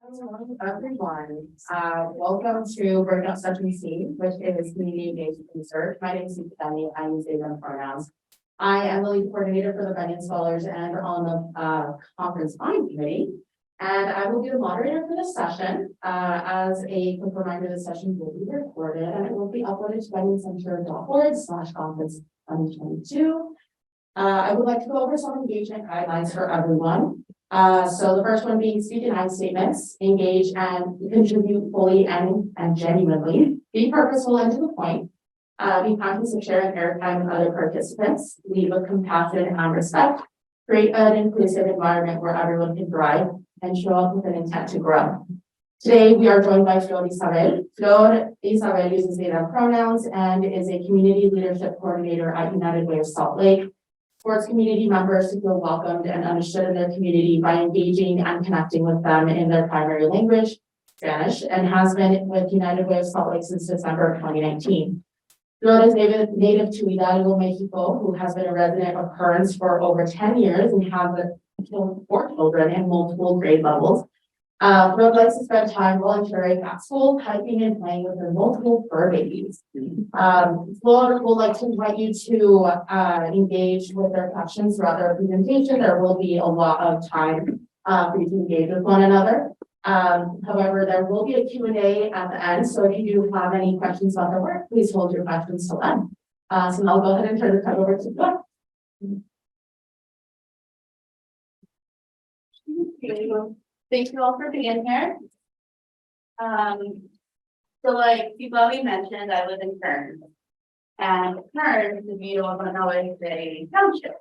Hello, everyone. Welcome to Breakout Session C, which is Community Engagement Research. My name is Isabel. I use they them pronouns. I am the lead coordinator for the Venue Scholars and on the conference buying committee. And I will be the moderator for this session. As a quick reminder, this session will be recorded and it will be uploaded to venuecenter.org/conference 2022. I would like to go over some engagement guidelines for everyone. So the first one being speak in I statements, engage and contribute fully and genuinely, be purposeful and to the point, be conscious of sharing airtime with other participants, lead with compassion and respect, create an inclusive environment where everyone can thrive, and show up with an intent to grow. Today, we are joined by Flor Isabel. Flor Isabel uses they them pronouns and is a community leadership coordinator at United Way of Salt Lake. Supports community members to feel welcomed and understood in their community by engaging and connecting with them in their primary language, Spanish, and has been with United Way of Salt Lake since December of 2019. Flor is native to Hidalgo, Mexico, who has been a resident of Kearns for over 10 years and has 4 children in multiple grade levels. Flor likes to spend time volunteering at school, hiking and playing with her multiple fur babies. Flor would like to invite you to engage with their questions throughout their presentation. There will be a lot of time for you to engage with one another. However, there will be a Q&A at the end. So if you do have any questions about their work, please hold your questions till then. So I'll go ahead and turn the time over to Flor. Thank you all for being here. So like Isabel mentioned, I live in Kearns. And Kearns, if you don't know, is a township.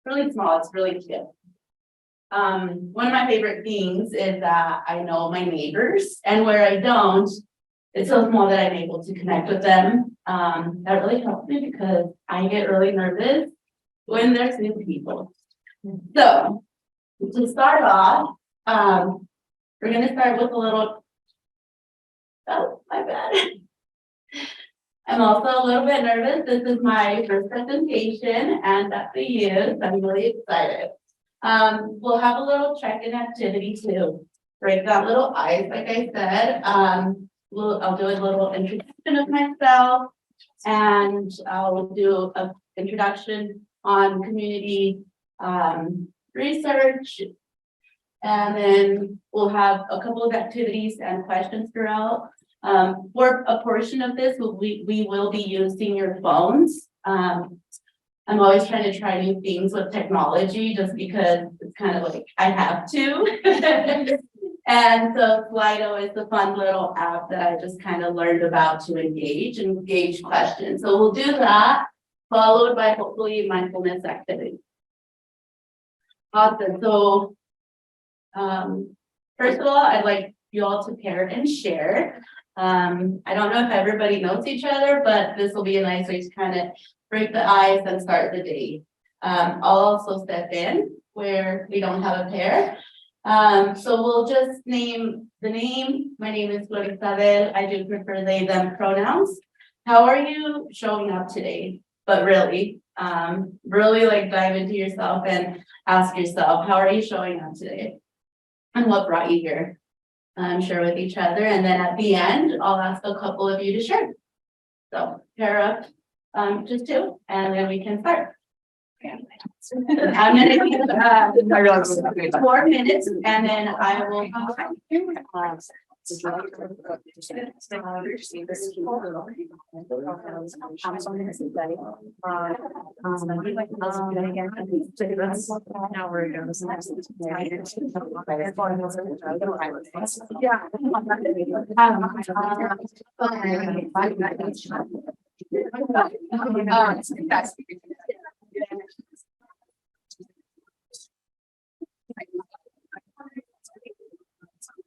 Really small, it's really cute. One of my favorite things is that I know my neighbors, and where I don't, it's so small that I'm able to connect with them. That really helps me because I get really nervous when there's new people. So to start off, we're going to start with a little, oh, my bad. I'm also a little bit nervous. This is my first presentation and that's the youth. I'm really excited. We'll have a little check-in activity to break that little ice, like I said. I'll do a little introduction of myself and I'll do an introduction on community research. And then we'll have a couple of activities and questions throughout. For a portion of this, we will be using your phones. I'm always trying to try new things with technology just because it's kind of like I have to. And so Slido is the fun little app that I just kind of learned about to engage questions. So we'll do that, followed by hopefully mindfulness activity. Awesome. So first of all, I'd like you all to pair and share. I don't know if everybody knows each other, but this will be a nice way to kind of break the ice and start the day. I'll also step in where we don't have a pair. So we'll just name the name. My name is Flor Isabel. I do prefer they, them pronouns. How are you showing up today? But really like dive into yourself and ask yourself, how are you showing up today? And what brought you here? Share with each other. And then at the end, I'll ask a couple of you to share. So pair up just 2, and then we can start. I'm going to give 4 minutes, and then I will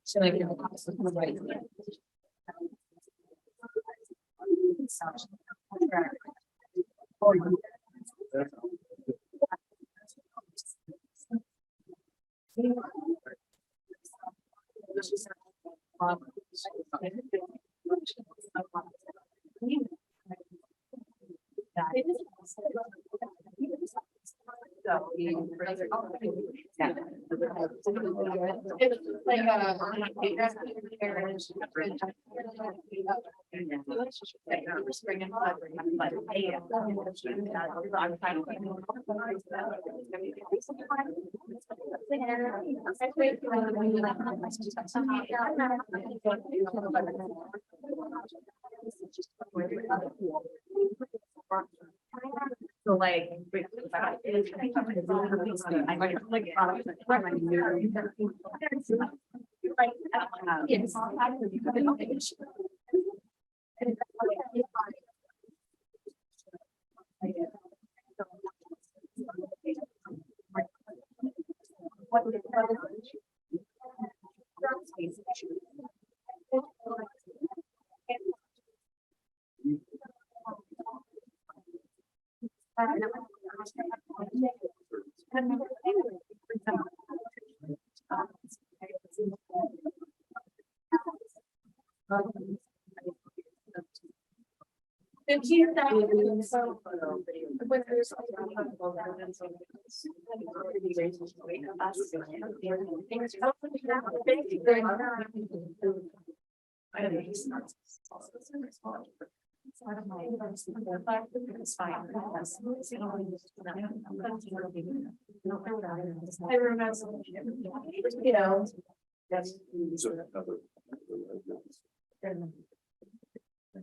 Should I give a right? So like so like.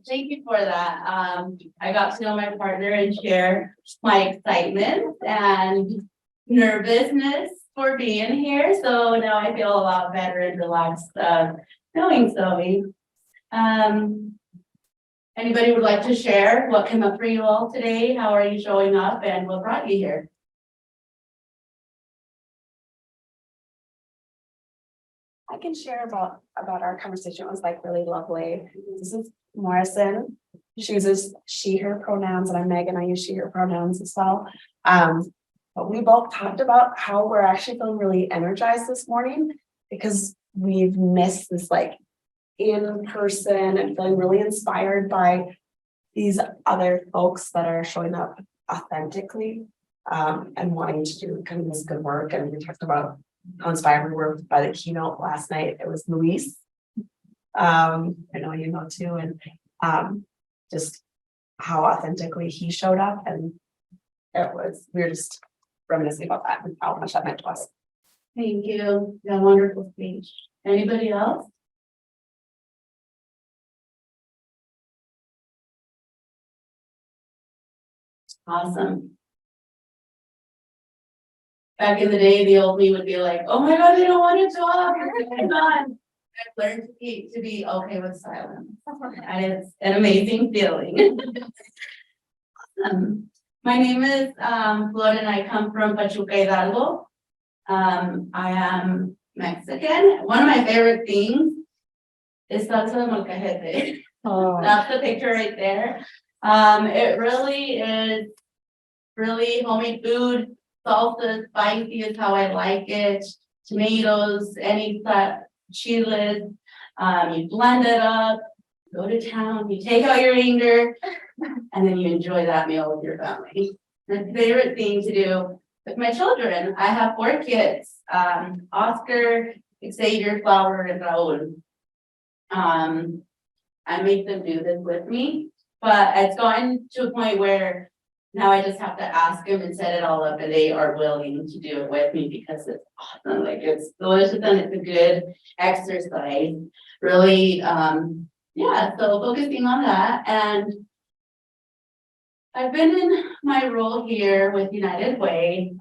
Thank you for that. I got to know my partner and share my excitement and nervousness for being here. So now I feel a lot better and relaxed, knowing Zoe. Anybody would like to share what came up for you all today? How are you showing up and what brought you here? I can share about our conversation. It was like really lovely. This is Morrison. She uses she, her pronouns, and I'm Megan. I use she, her pronouns as well. But we both talked about how we're actually feeling really energized this morning because we've missed this like in person and feeling really inspired by these other folks that are showing up authentically and wanting to do kind of this good work. And we talked about how inspired we were by the keynote last night. It was Luis. I know you know too, and just how authentically he showed up, and we were just reminiscing about that and how much that meant to us. Thank you. Yeah, wonderful speech. Anybody else? Awesome. Back in the day, the old me would be like, oh my God, I don't want to talk. I'm done. I've learned to be okay with silence. And it's an amazing feeling. My name is Flor and I come from Pachuca Hidalgo. I am Mexican. One of my favorite things is salsa de molcajete. Oh. That's the picture right there. It really is really homemade food. Salsa, spicy is how I like it. Tomatoes, any chiles. You blend it up, go to town, you take out your anger, and then you enjoy that meal with your family. My favorite thing to do with my children. I have 4 kids, Oscar, Xavier, Flower, and Raul. I make them do this with me, but it's gotten to a point where now I just have to ask them and set it all up, and they are willing to do it with me because it's awesome. Like it's delicious and it's a good exercise. Really, yeah, so focusing on that. And I've been in my role here with United Way,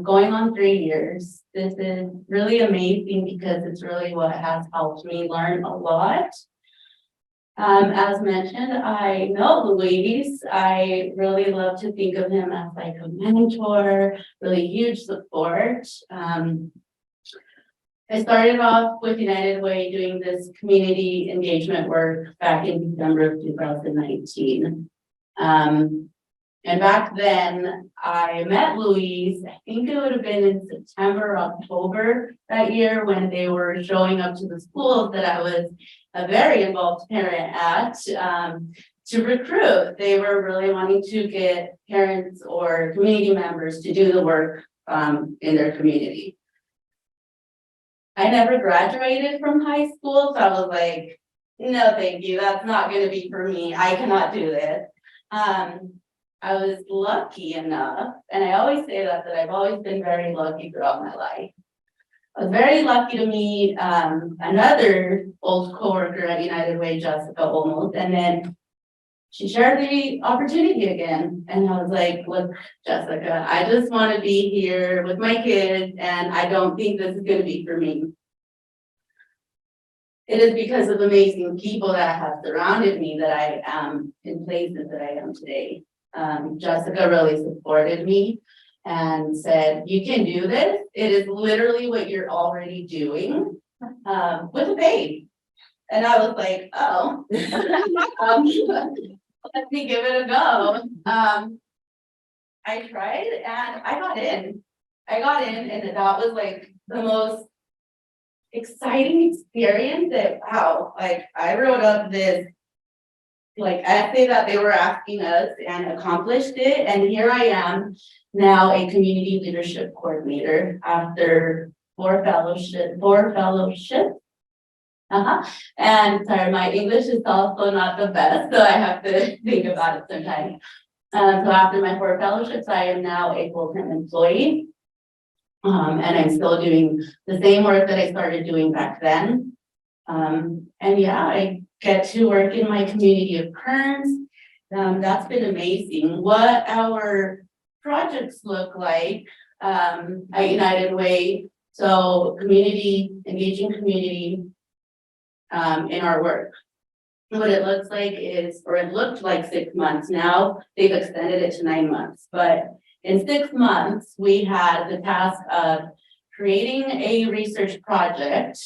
going on 3 years. This is really amazing because it's really what has helped me learn a lot. As mentioned, I know Luis. I really love to think of him as like a mentor, really huge support. I started off with United Way doing this community engagement work back in December of 2019. And back then I met Luis, I think it would have been in September, October that year when they were showing up to the schools that I was a very involved parent at to recruit. They were really wanting to get parents or community members to do the work in their community. I never graduated from high school, so I was like, no, thank you, that's not gonna be for me, I cannot do this. I was lucky enough, and I always say that I've always been very lucky throughout my life. I was very lucky to meet another old coworker at United Way, Jessica Olmos, and then she shared the opportunity again. And I was like, look, Jessica, I just want to be here with my kids, and I don't think this is going to be for me. It is because of amazing people that have surrounded me that I am in places that I am today. Jessica really supported me and said, you can do this. It is literally what you're already doing with a babe. And I was like, oh, let me give it a go. I tried and I got in. And that was like the most exciting experience that, wow, like I wrote up this like essay that they were asking us and accomplished it. And here I am now a community leadership coordinator after four fellowships. And sorry, my English is also not the best, so I have to think about it sometimes. So after my 4 fellowships, I am now a full-time employee. And I'm still doing the same work that I started doing back then. And yeah, I get to work in my community of Kearns. That's been amazing. What our projects look like at United Way. So engaging community in our work. What it looks like is, or it looked like 6 months. Now they've extended it to 9 months, but in 6 months, we had the task of creating a research project,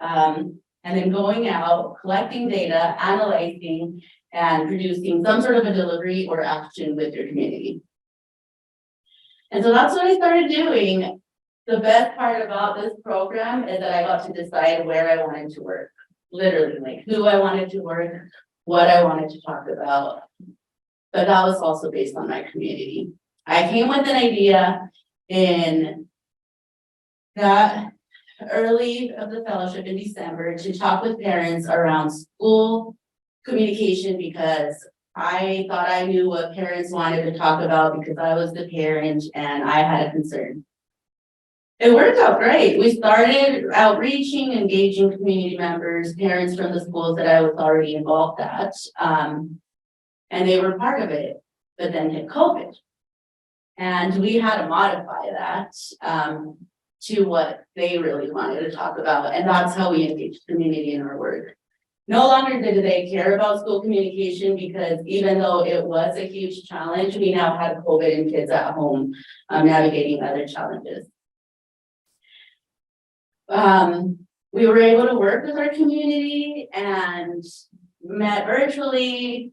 and then going out, collecting data, analyzing, and producing some sort of a delivery or action with your community. And so that's what I started doing. The best part about this program is that I got to decide where I wanted to work. Literally, like who I wanted to work, what I wanted to talk about. But that was also based on my community. I came with an idea in that early of the fellowship in December to talk with parents around school communication, because I thought I knew what parents wanted to talk about because I was the parent and I had a concern. It worked out great. We started outreaching, engaging community members, parents from the schools that I was already involved at. And they were part of it, but then hit COVID. And we had to modify that to what they really wanted to talk about. And that's how we engaged community in our work. No longer did they care about school communication, because even though it was a huge challenge, we now had COVID and kids at home navigating other challenges. We were able to work with our community and met virtually,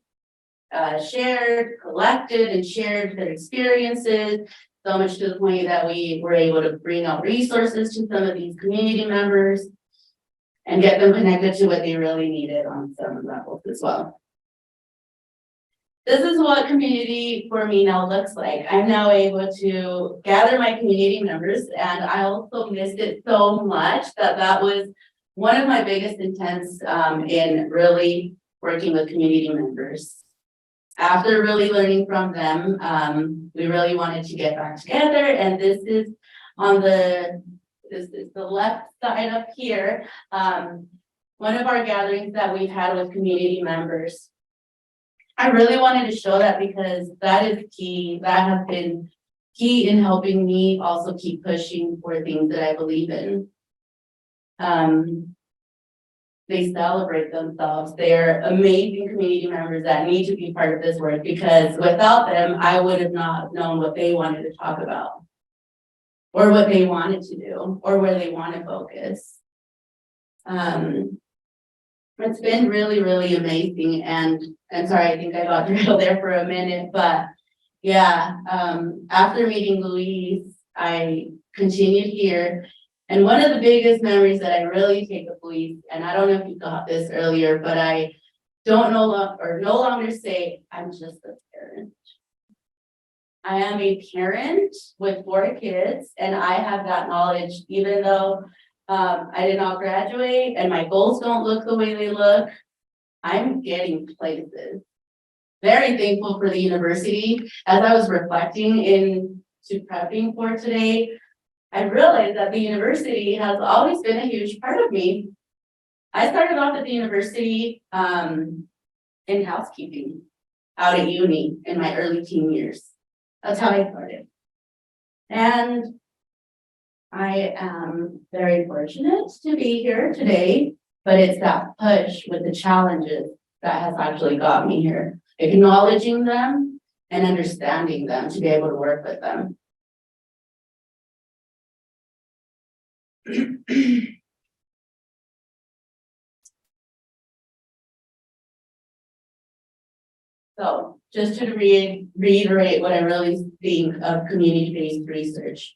collected and shared their experiences, so much to the point that we were able to bring out resources to some of these community members and get them connected to what they really needed on some levels as well. This is what community for me now looks like. I'm now able to gather my community members, and I also missed it so much that was one of my biggest intents in really working with community members. After really learning from them, we really wanted to get back together, and this is the left side up here. One of our gatherings that we've had with community members. I really wanted to show that because that is key. That has been key in helping me also keep pushing for things that I believe in. They celebrate themselves. They're amazing community members that need to be part of this work, because without them, I would have not known what they wanted to talk about, or what they wanted to do, or where they want to focus. It's been really, really amazing. And I'm sorry, I think I got drilled there for a minute, but yeah, after meeting Louise, I continued here. And one of the biggest memories that I really take of Louise, and I don't know if you got this earlier, but I don't no longer say I'm just a parent. I am a parent with 4 kids, and I have that knowledge, even though I did not graduate and my goals don't look the way they look. I'm getting places. Very thankful for the university. As I was reflecting into prepping for today, I realized that the university has always been a huge part of me. I started off at the university in housekeeping out at uni in my early teen years. That's how I started. And I am very fortunate to be here today, but it's that push with the challenges that has actually got me here. Acknowledging them and understanding them to be able to work with them. So just to reiterate what I really think of community-based research.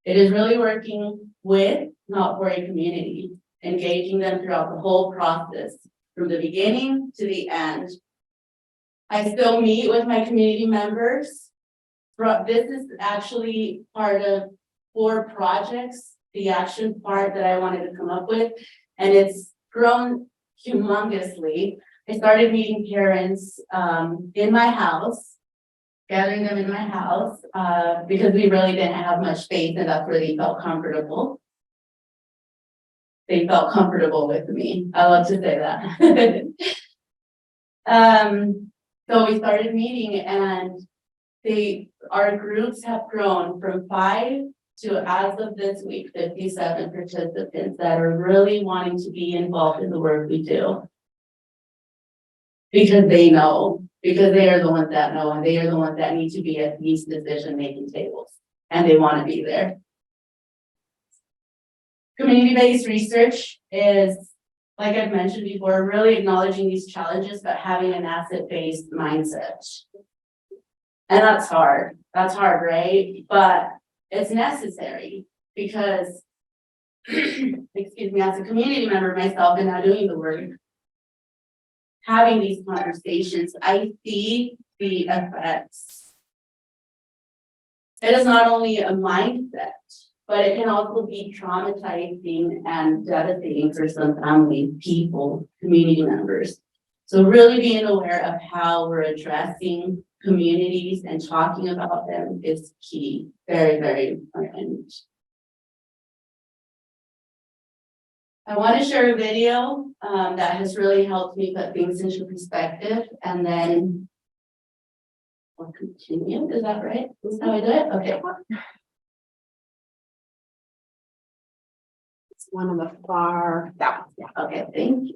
It is really working with, not for a community, engaging them throughout the whole process, from the beginning to the end. I still meet with my community members. This is actually part of 4 projects, the action part that I wanted to come up with, and it's grown humongously. I started meeting parents in my house, gathering them in my house, because we really didn't have much space and that's where they felt comfortable. They felt comfortable with me. I love to say that. So we started meeting and our groups have grown from 5 to, as of this week, 57 participants that are really wanting to be involved in the work we do. Because they know, because they are the ones that know, and they are the ones that need to be at these decision-making tables, and they want to be there. Community-based research is, like I've mentioned before, really acknowledging these challenges, but having an asset-based mindset. And that's hard, right? But it's necessary because, excuse me, as a community member myself and now doing the work, having these conversations, I see the effects. It is not only a mindset, but it can also be traumatizing and devastating for some family, people, community members. So really being aware of how we're addressing communities and talking about them is key, very, very important. I want to share a video that has really helped me put things into perspective, and then we'll continue. Is that right? Is that how I do it? Okay. It's one on the far. Yeah. Okay, thank you.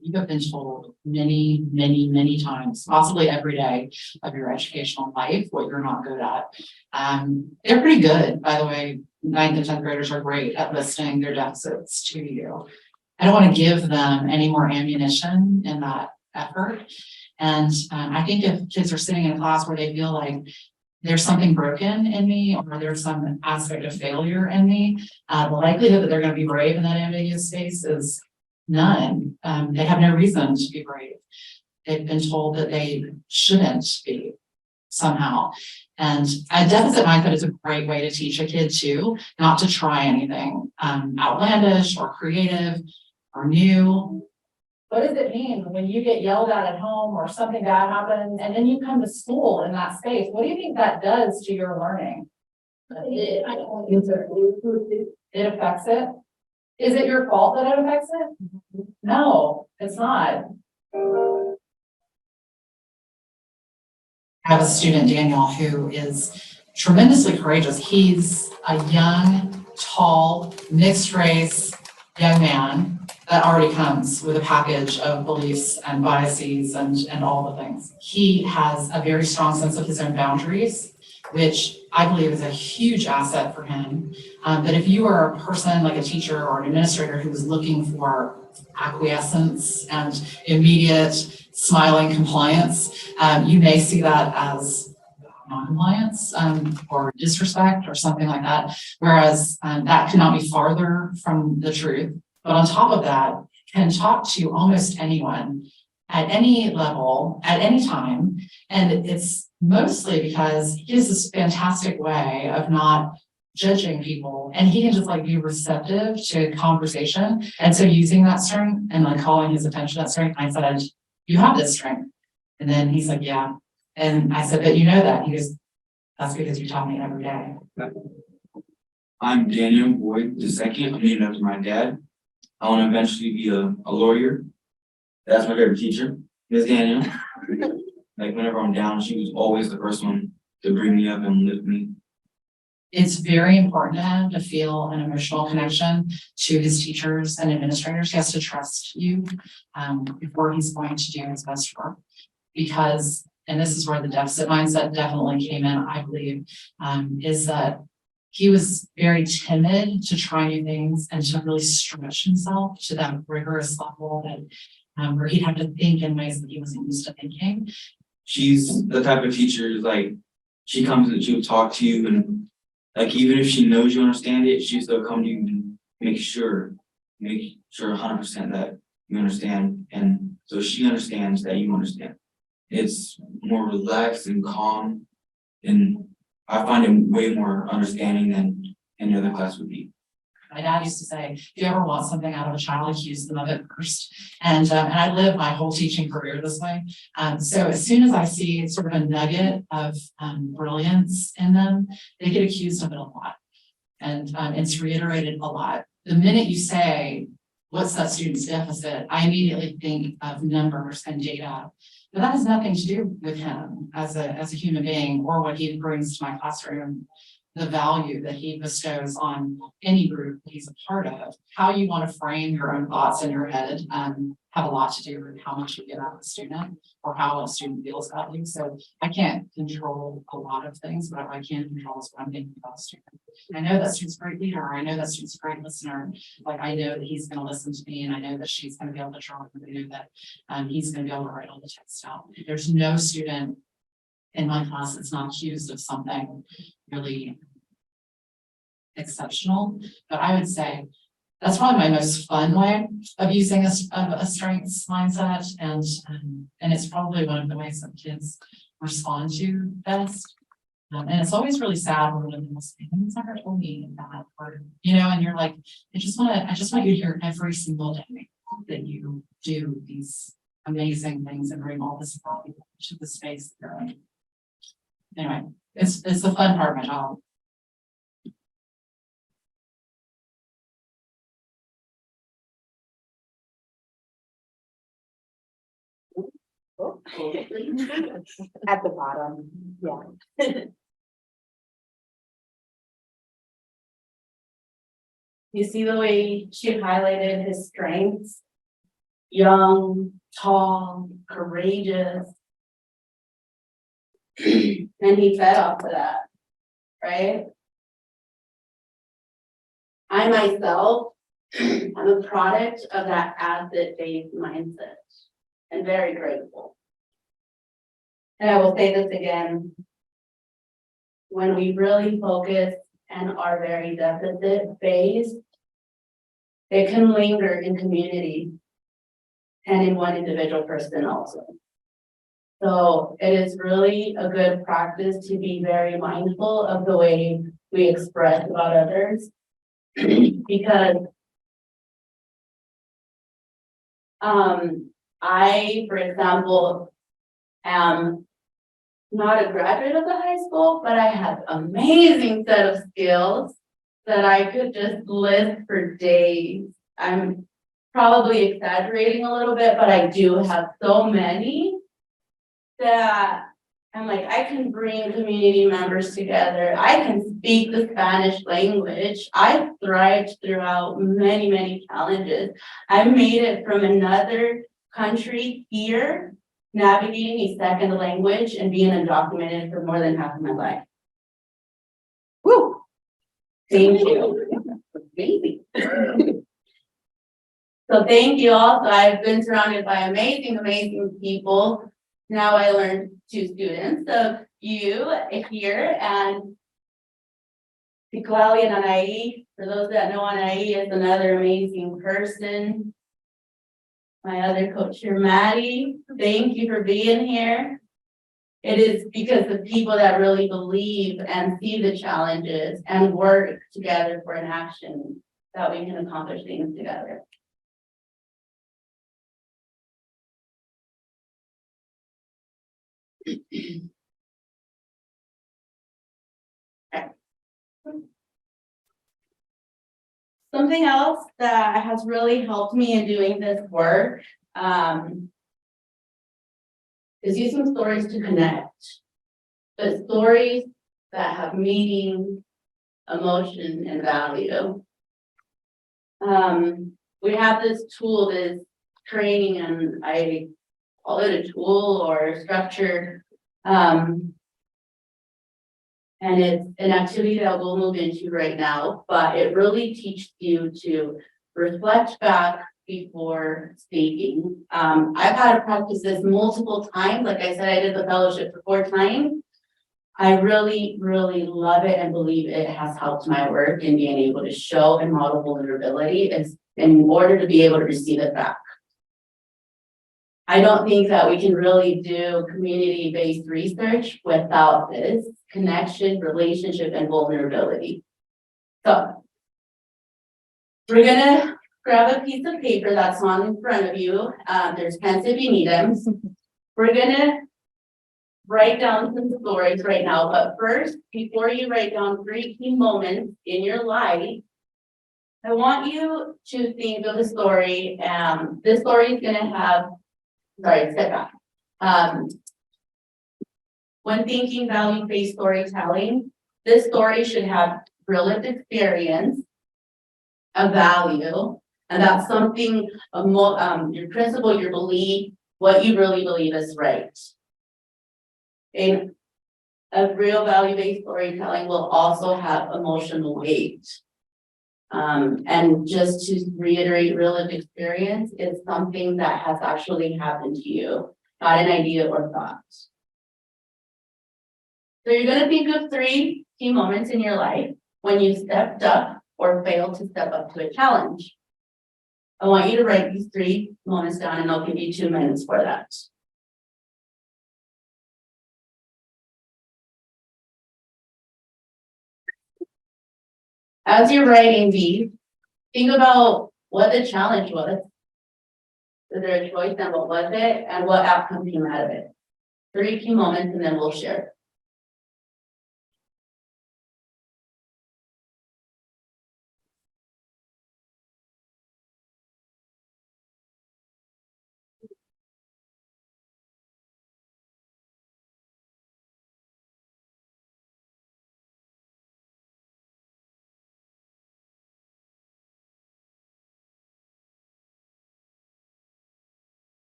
You have been told many, many, many times, possibly every day of your educational life, what you're not good at. They're pretty good, by the way. 9th and 10th graders are great at listing their deficits to you. I don't want to give them any more ammunition in that effort. And I think if kids are sitting in a class where they feel like there's something broken in me, or there's some aspect of failure in me, the likelihood that they're going to be brave in that ambiguous space is none. They have no reason to be brave. They've been told that they shouldn't be somehow. And a deficit mindset is a great way to teach a kid too, not to try anything outlandish or creative or new. What does it mean when you get yelled at home or something bad happens and then you come to school in that space? What do you think that does to your learning? It affects it. Is it your fault that it affects it? No, it's not. I have a student, Daniel, who is tremendously courageous. He's a young, tall, mixed race young man that already comes with a package of beliefs and biases and all the things. He has a very strong sense of his own boundaries, which I believe is a huge asset for him. But if you are a person like a teacher or an administrator who's looking for acquiescence and immediate smiling compliance, you may see that as non-compliance, or disrespect or something like that. Whereas, that cannot be farther from the truth. But on top of that, can talk to almost anyone at any level, at any time. And it's mostly because he has this fantastic way of not judging people, and he can just like be receptive to conversation. And so using that strength and like calling his attention to that strength, I said, you have this strength. And then he's like, yeah. And I said, but you know that. He goes, that's because you taught me every day. I'm Daniel Boyd II. I'm named after my dad. I want to eventually be a lawyer. That's my favorite teacher, Miss Daniel. Like whenever I'm down, she was always the first one to bring me up and lift me. It's very important to him to feel an emotional connection to his teachers and administrators. He has to trust you before he's going to do his best work. Because, and this is where the deficit mindset definitely came in, I believe, is that he was very timid to try new things and to really stretch himself to that rigorous level that where he'd have to think in ways that he wasn't used to thinking. She's the type of teacher, like, she comes and she'll talk to you, and like, even if she knows you understand it, she'll still come to you and make sure 100% that you understand. And so she understands that you understand. It's more relaxed and calm, and I find him way more understanding than any other class would be. My dad used to say, if you ever want something out of a child, accuse them of it first. And I lived my whole teaching career this way. So as soon as I see sort of a nugget of brilliance in them, they get accused of it a lot. And it's reiterated a lot. The minute you say, what's that student's deficit? I immediately think of numbers and data. But that has nothing to do with him as a human being or what he brings to my classroom. The value that he bestows on any group that he's a part of. How you want to frame your own thoughts in your head have a lot to do with how much you get out of a student or how a student feels about you. So I can't control a lot of things, but what I can control is what I'm thinking about a student. I know that student's a great leader. I know that student's a great listener. Like I know that he's going to listen to me, and I know that she's going to be able to draw. I know that he's going to be able to write all the text out. There's no student in my class that's not accused of something really exceptional, but I would say that's probably my most fun way of using a strengths mindset, and it's probably one of the ways that kids respond to best. And it's always really sad when one of them will say, "It's never told me that," or and you're like, I just want you to hear every single day that you do these amazing things and bring all this value to the space that you're in. Anyway, it's the fun part of my job. At the bottom, yeah. You see the way she highlighted his strengths? Young, tall, courageous. And he fed off of that, right? I myself am a product of that asset-based mindset and very grateful. And I will say this again, when we really focus and are very deficit-based, it can linger in community and in one individual person also. So it is really a good practice to be very mindful of the way we express about others, because I, for example, am not a graduate of the high school, but I have an amazing set of skills that I could just list for days. I'm probably exaggerating a little bit, but I do have so many that I'm like, I can bring community members together. I can speak the Spanish language. I've thrived throughout many, many challenges. I made it from another country here, navigating a second language and being undocumented for more than half of my life. Woo! Thank you. Amazing. So thank you all. So I've been surrounded by amazing, amazing people. Now I learned 2 students, so you here and Pikwali and Anai, for those that know Anai is another amazing person. My other coach here, Maddie, thank you for being here. It is because of people that really believe and see the challenges and work together for an action that we can accomplish things together. Something else that has really helped me in doing this work is using stories to connect. But stories that have meaning, emotion, and value. We have this tool, this training, and I call it a tool or structure. And it's an activity that we'll move into right now, but it really teaches you to reflect back before speaking. I've had to practice this multiple times. Like I said, I did the fellowship for 4 times. I really, really love it and believe it has helped my work in being able to show and model vulnerability is in order to be able to receive it back. I don't think that we can really do community-based research without this connection, relationship, and vulnerability. So we're gonna grab a piece of paper that's on in front of you. There's pens if you need them. We're gonna write down some stories right now, but first, before you write down 3 key moments in your life, I want you to think of the story. This story is gonna have, sorry, step back. When thinking value-based storytelling, this story should have real lived experience, a value, and that's something, your principle, your belief, what you really believe is right. And a real value-based storytelling will also have emotional weight. And just to reiterate, real lived experience is something that has actually happened to you, not an idea or thought. So you're gonna think of 3 key moments in your life when you stepped up or failed to step up to a challenge. I want you to write these 3 moments down and I'll give you 2 minutes for that. As you're writing these, think about what the challenge was. Is there a choice and what was it and what outcome came out of it? 3 key moments and then we'll share.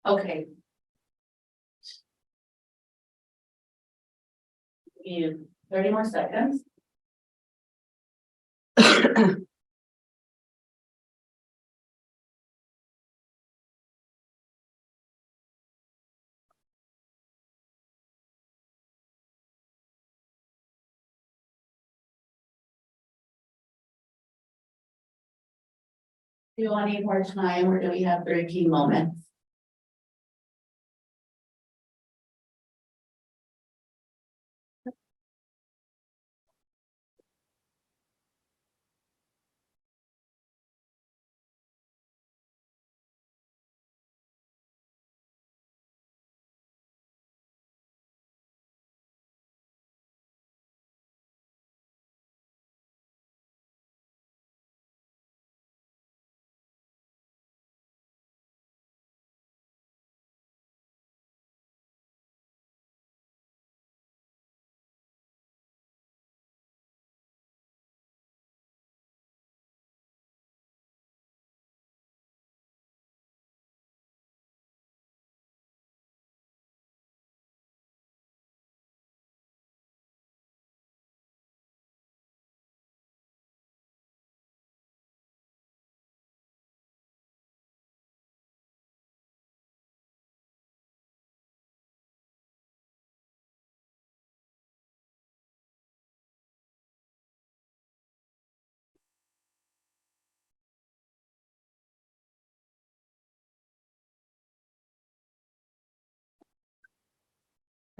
Okay. You 30 more seconds. Do you want any more time or do we have 3 key moments?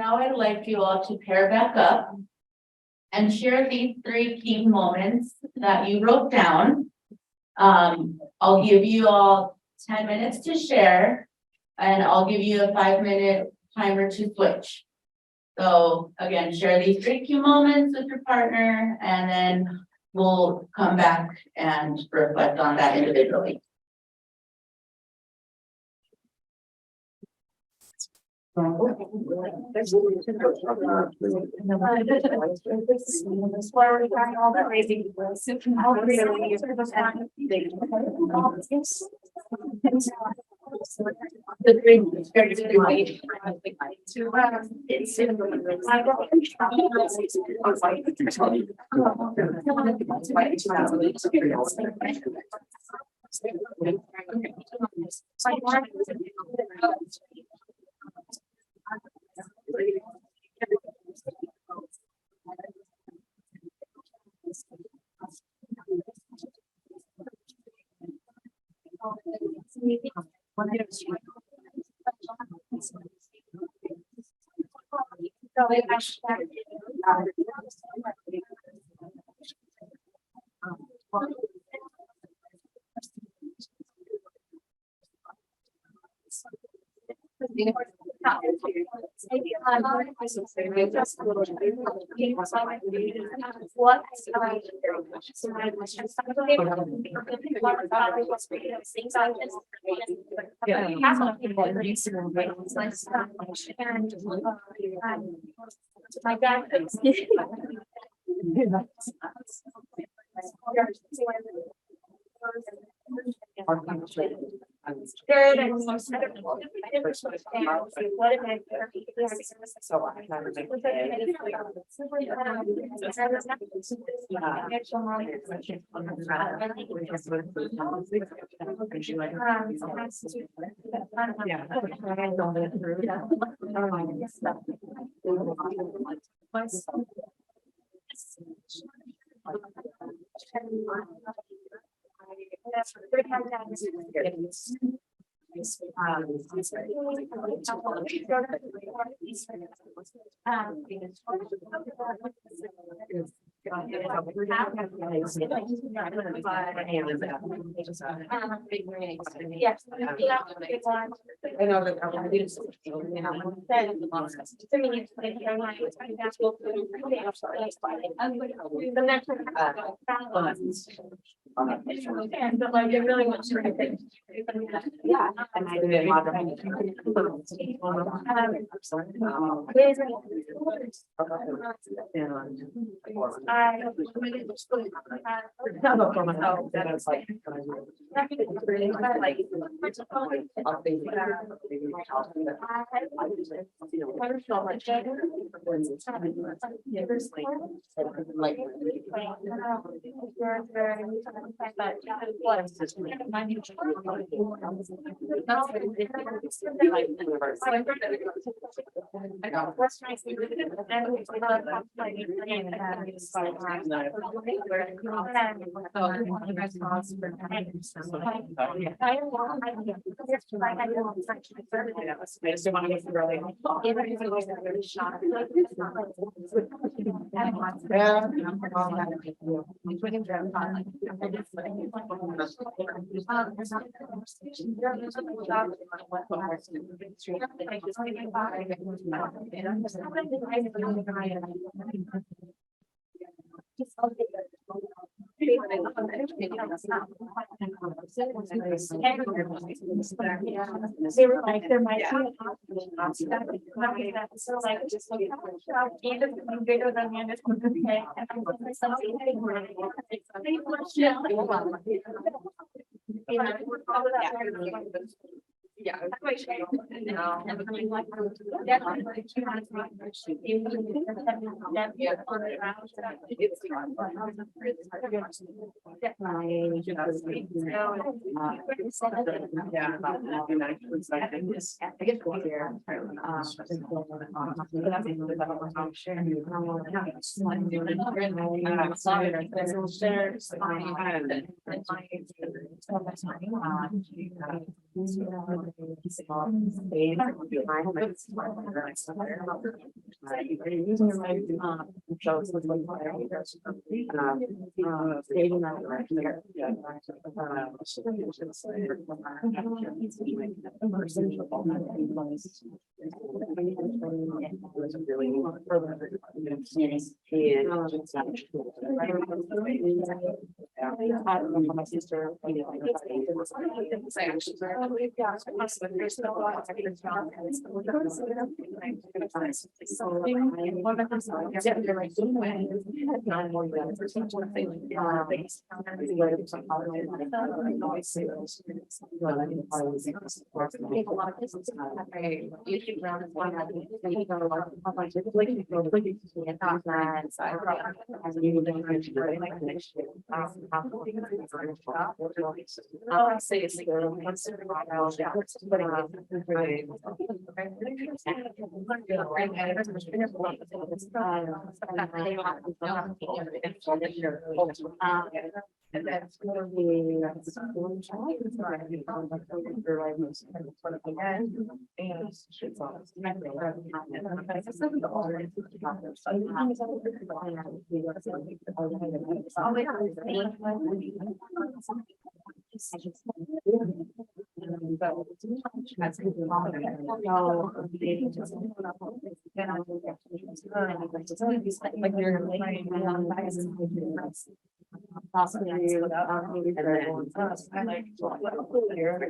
Now I'd like you all to pair back up and share these 3 key moments that you wrote down. I'll give you all 10 minutes to share, and I'll give you a 5-minute timer to switch. So again, share these 3 key moments with your partner, and then we'll come back and reflect on that individually. They were like, there might be so like just like bigger than the other. Yeah. My sister. And that's gonna be. Possibly.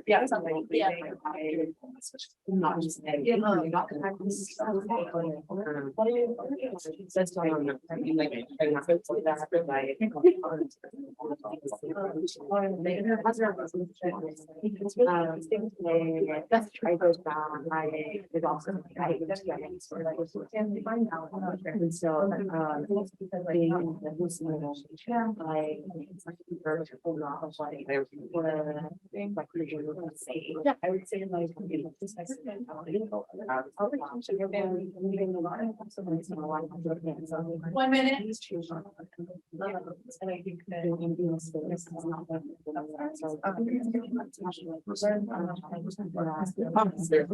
Yeah, something. Yeah. Not just. That's try those down. I was also. And so, because being in the hallucination, like. Yeah, I would say like. One minute. And I think that. But I feel like. So.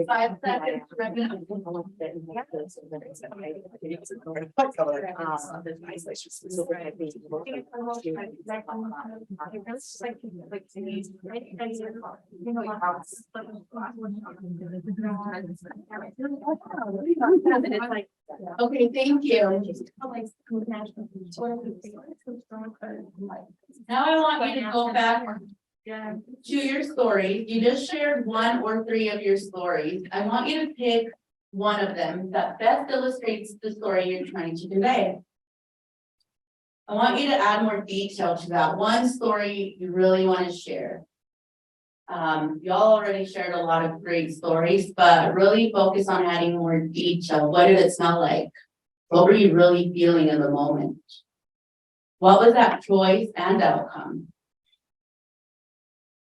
5 seconds. Okay, thank you. Now I want you to go back to your story. You just shared 1 or 3 of your stories. I want you to pick one of them that best illustrates the story you're trying to convey. I want you to add more detail to that one story you really want to share. Y'all already shared a lot of great stories, but really focus on adding more detail. What did it smell like? What were you really feeling in the moment? What was that choice and outcome?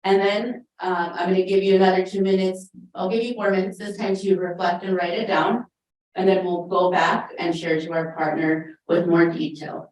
And then I'm going to give you another 2 minutes. I'll give you 4 minutes this time to reflect and write it down. And then we'll go back and share to our partner with more detail.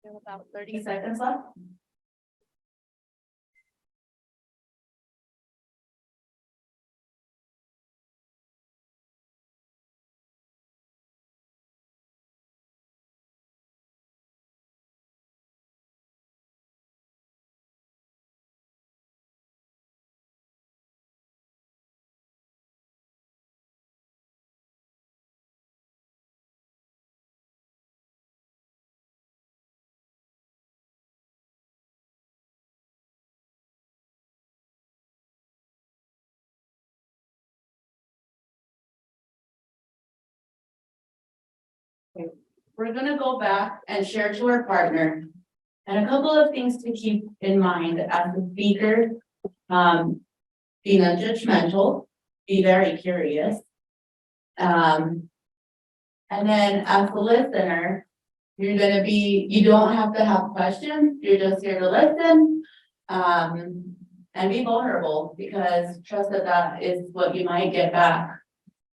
About 30 seconds left. We're gonna go back and share to our partner. And a couple of things to keep in mind as the speaker, be non-judgmental, be very curious. And then as a listener, you don't have to have questions, you're just here to listen. And be vulnerable, because trust that is what you might get back.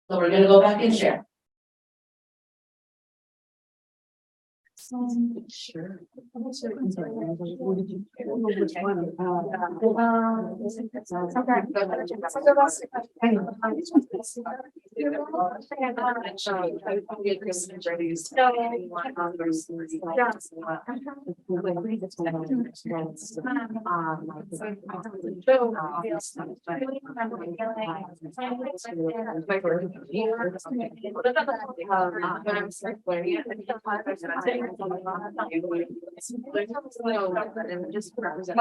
So we're gonna go back and share. Sure. Just represent.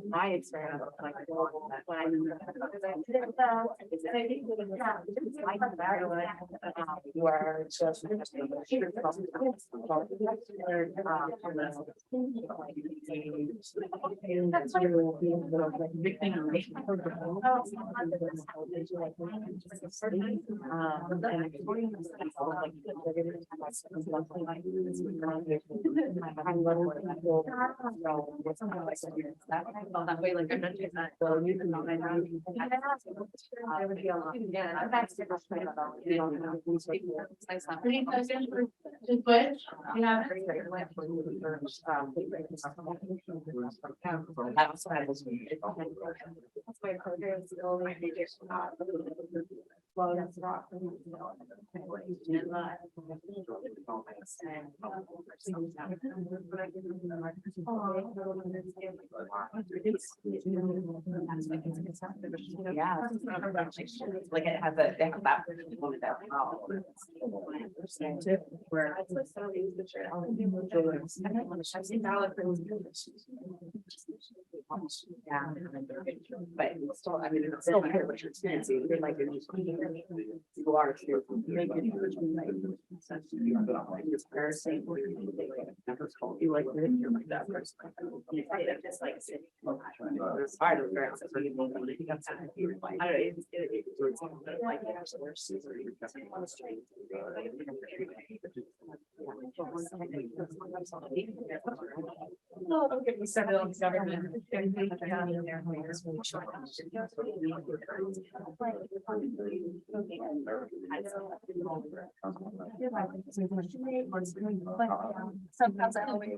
My experience, where just that way, like I'm not doing that. Well, you can would be a lot. Yeah, I'm back to the question about. Any questions for to switch? You have That's my program is the only biggest, well, that's not. Yeah. Like it has a, they have that. Where. Yeah. But still, I mean, it's still part of what you're experiencing. You're like, you're just. You are. You like, you're like that person. Just like. It's hard to figure out. I don't know, it's like. No, don't get me started on government. Sometimes I always.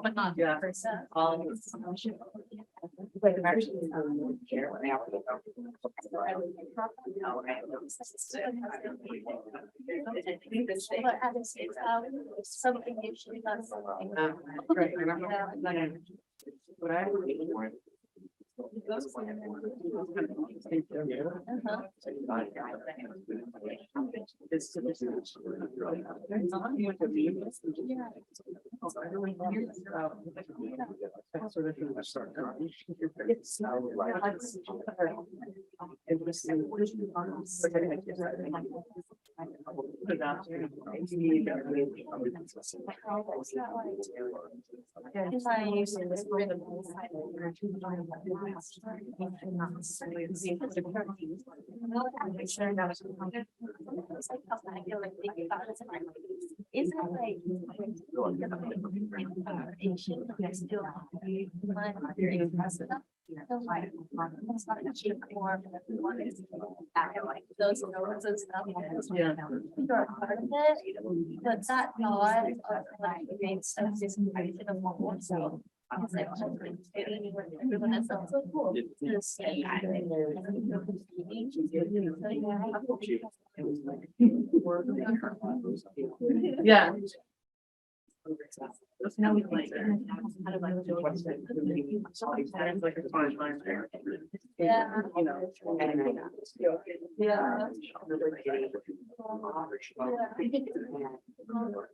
But not yeah. All of it's. Like actually, care when they have to Something usually does something. Right, but I would be more. It's to this. Is that like? Those notes and stuff. Yeah. You're a part of it, but that not like makes us just of more so. It's like, everyone has something so cool. To say. Yeah. Now we like. Yeah. You know. Yeah.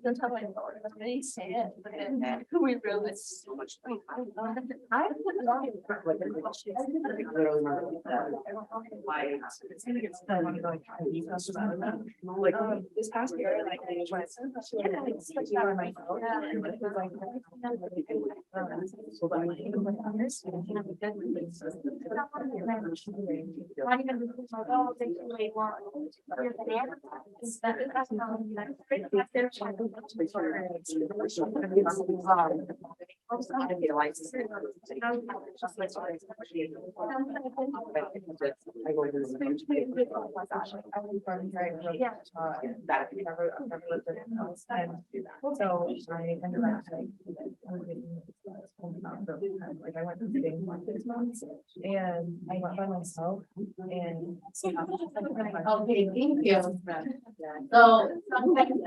That's how I know. They say it, but then we realize so much. I Like this past year, like I Like I went to the for 6 months and I went by myself and. Okay, thank you. So sometimes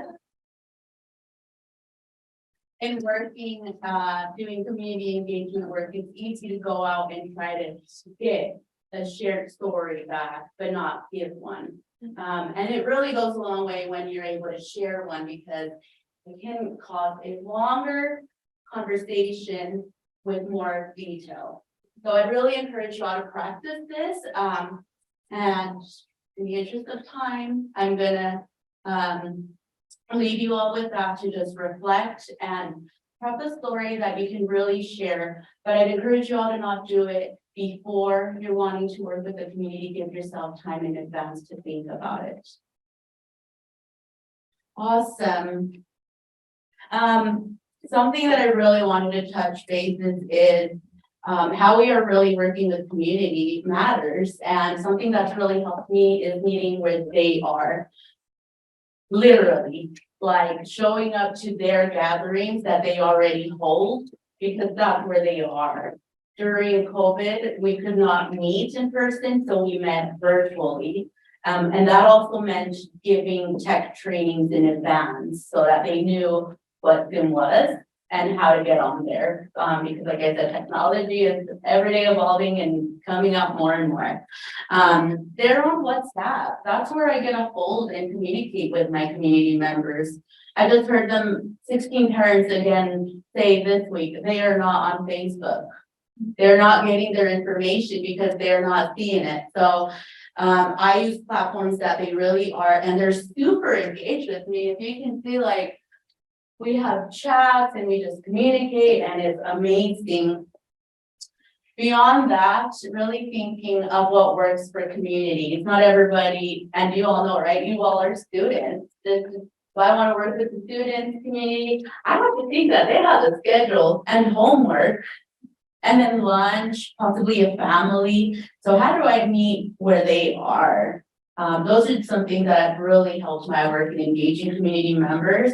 in working, doing community engagement work, it's easy to go out and try to get a shared story back, but not give one. And it really goes a long way when you're able to share one because it can cause a longer conversation with more detail. So I'd really encourage you all to practice this. And in the interest of time, I'm gonna leave you all with that to just reflect and have a story that you can really share. But I'd encourage you all to not do it before you're wanting to work with the community. Give yourself time in advance to think about it. Awesome. something that I really wanted to touch bases is how we are really working with community matters. And something that's really helped me is meeting where they are. Literally, like showing up to their gatherings that they already hold, because that's where they are. During COVID, we could not meet in person, so we met virtually. And that also meant giving tech trainings in advance so that they knew what Zoom was and how to get on there. Because like I said, technology is every day evolving and coming up more and more. They're on WhatsApp. That's where I get a hold and communicate with my community members. I just heard 16 parents again say this week, they are not on Facebook. They're not getting their information because they're not seeing it. So I use platforms that they really are, and they're super engaged with me. If you can see, like, we have chats and we just communicate, and it's amazing. Beyond that, really thinking of what works for communities. Not everybody, and you all know, right? You all are students. If I want to work with the students community, I have to think that they have a schedule and homework. And then lunch, possibly a family. So how do I meet where they are? Those are something that really helped my work in engaging community members,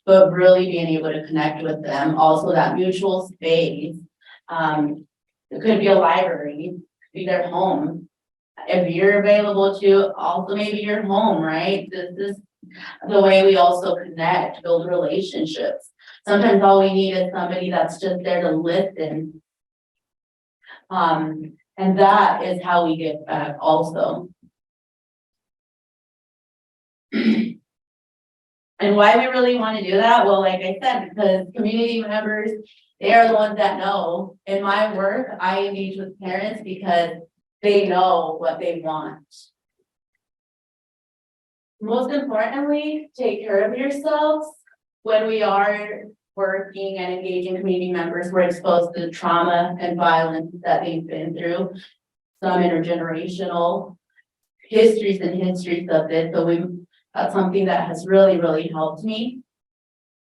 but really being able to connect with them. Also that mutual space. It could be a library, be their home. If you're available to, also maybe your home, right? This is the way we also connect, build relationships. Sometimes all we need is somebody that's just there to listen. And that is how we get back also. And why we really want to do that? Well, like I said, because community members, they are the ones that know. In my work, I engage with parents because they know what they want. Most importantly, take care of yourselves. When we are working and engaging community members, we're exposed to the trauma and violence that they've been through, some intergenerational histories and histories of this. So that's something that has really, really helped me.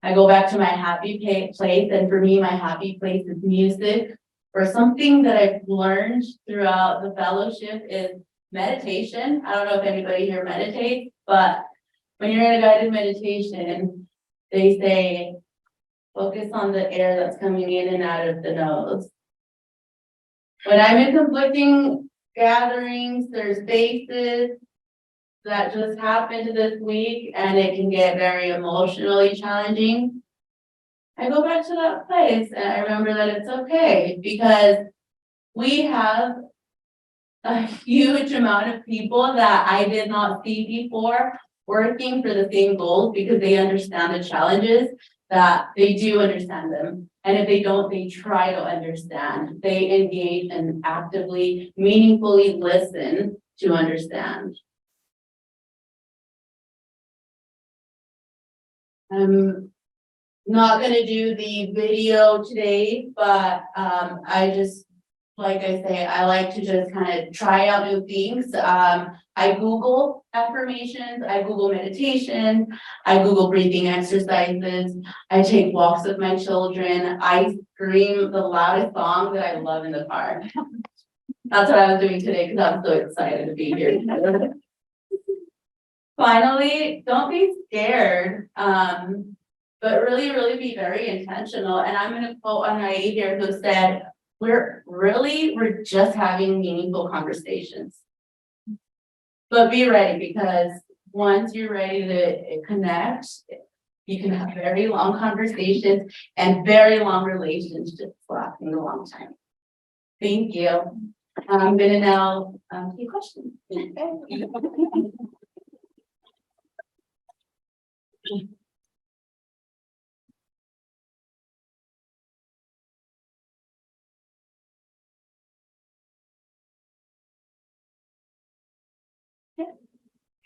I go back to my happy place, and for me, my happy place is music. Or something that I've learned throughout the fellowship is meditation. I don't know if anybody here meditates, but when you're in a guided meditation, they say, focus on the air that's coming in and out of the nose. When I'm in conflicting gatherings, there's spaces that just happened this week, and it can get very emotionally challenging. I go back to that place and I remember that it's okay, because we have a huge amount of people that I did not see before working for the same goals, because they understand the challenges, that they do understand them. And if they don't, they try to understand. They engage and actively, meaningfully listen to understand. I'm not gonna do the video today, but I just, like I say, I like to just kind of try out new things. I Google affirmations, I Google meditation, I Google breathing exercises, I take walks with my children, I scream the loudest song that I love in the car. That's what I was doing today because I'm so excited to be here. Finally, don't be scared, but really, really be very intentional. And I'm gonna quote Anai here, who said, we're just having meaningful conversations. But be ready, because once you're ready to connect, you can have very long conversations and very long relationships lasting a long time. Thank you. I'm gonna now take questions.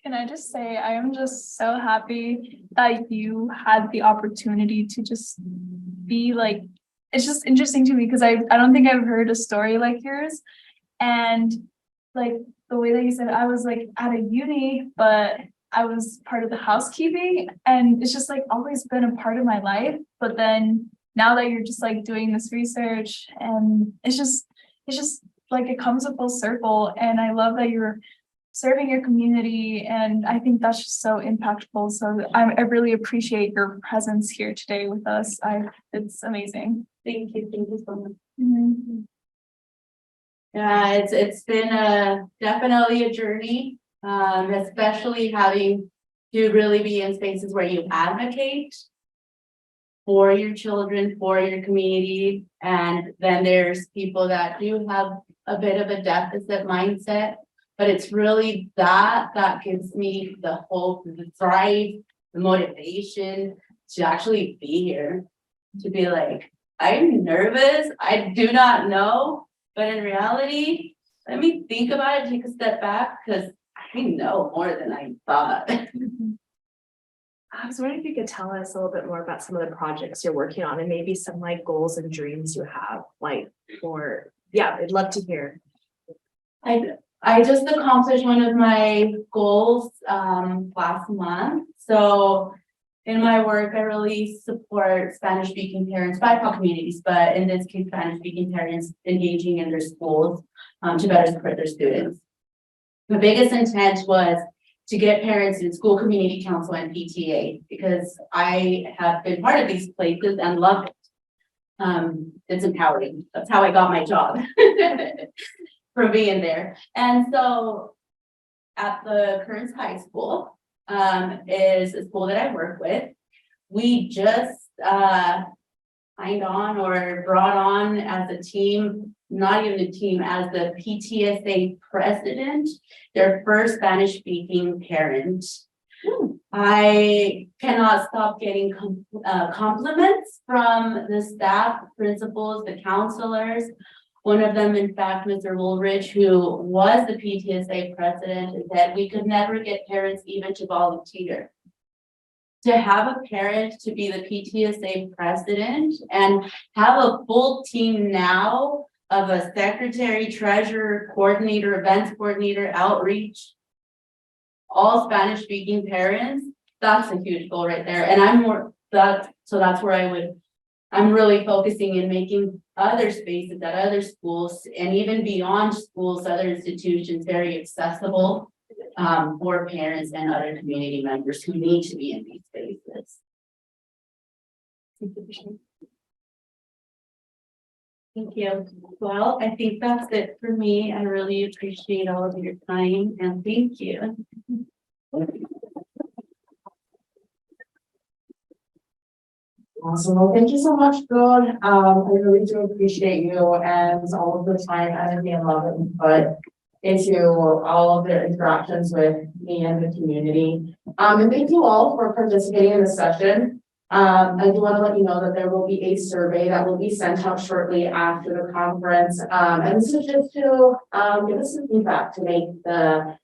Can I just say, I am just so happy that you had the opportunity to just be like, it's just interesting to me because I don't think I've heard a story like yours. And like the way that you said, I was like at a uni, but I was part of the housekeeping, and it's just like always been a part of my life. But then now that you're just like doing this research, and it's just like it comes a full circle, and I love that you're serving your community, and I think that's just so impactful. So I really appreciate your presence here today with us. It's amazing. Thank you so much. Mhm. Yeah, it's been definitely a journey, especially having to really be in spaces where you advocate for your children, for your community. And then there's people that do have a bit of a deficit mindset, but it's really that gives me the hope, the drive, the motivation to actually be here, to be like, I'm nervous, I do not know, but in reality, let me think about it, take a step back, because I know more than I thought. I was wondering if you could tell us a little bit more about some of the projects you're working on and maybe some like goals and dreams you have, like, or, yeah, I'd love to hear. I just accomplished one of my goals last month. So in my work, I really support Spanish speaking parents, BIPOC communities, but in this case, Spanish speaking parents engaging in their schools to better support their students. The biggest intent was to get parents in school community council and PTA, because I have been part of these places and love it. It's empowering. That's how I got my job. From being there. And so at the Kearns High School is a school that I work with. We just signed on or brought on as a team, not even a team, as the PTSA president, their first Spanish speaking parent. I cannot stop getting compliments from the staff, principals, the counselors. One of them, in fact, Mr. Woolridge, who was the PTSA president, said we could never get parents even to volunteer. To have a parent to be the PTSA president and have a full team now of a secretary, treasurer, coordinator, events coordinator, outreach, all Spanish speaking parents, that's a huge goal right there. And that's where I'm really focusing in making other spaces at other schools and even beyond schools, other institutions very accessible for parents and other community members who need to be in these spaces. Thank you. Well, I think that's it for me. I really appreciate all of your time and thank you. Awesome. Well, thank you so much, Dawn. I really do appreciate you and all of the time, energy, and love that you put into all of the interactions with me and the community. And thank you all for participating in this session. I do want to let you know that there will be a survey that will be sent out shortly after the conference. And this is just to give us some feedback to make the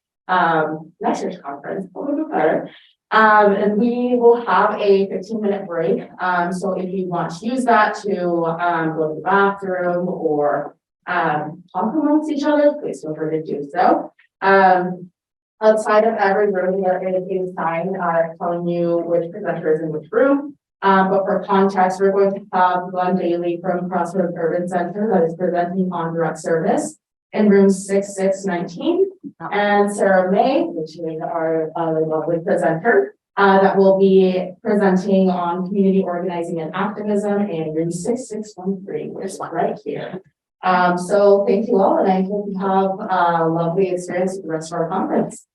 next year's conference a little bit better. And we will have a 15-minute break. So if you want to use that to go to the bathroom or talk amongst each other, please feel free to do so. Outside of every room, there is a sign telling you which presenter is in which room. But for context, we're going to have Glenn Daly from Crossroads Urban Center that is presenting on direct service in room 6619. And Sarah May, which is our lovely presenter, that will be presenting on community organizing and activism in room 6613, which is right here. So thank you all, and I hope you have a lovely experience with the rest of our conference.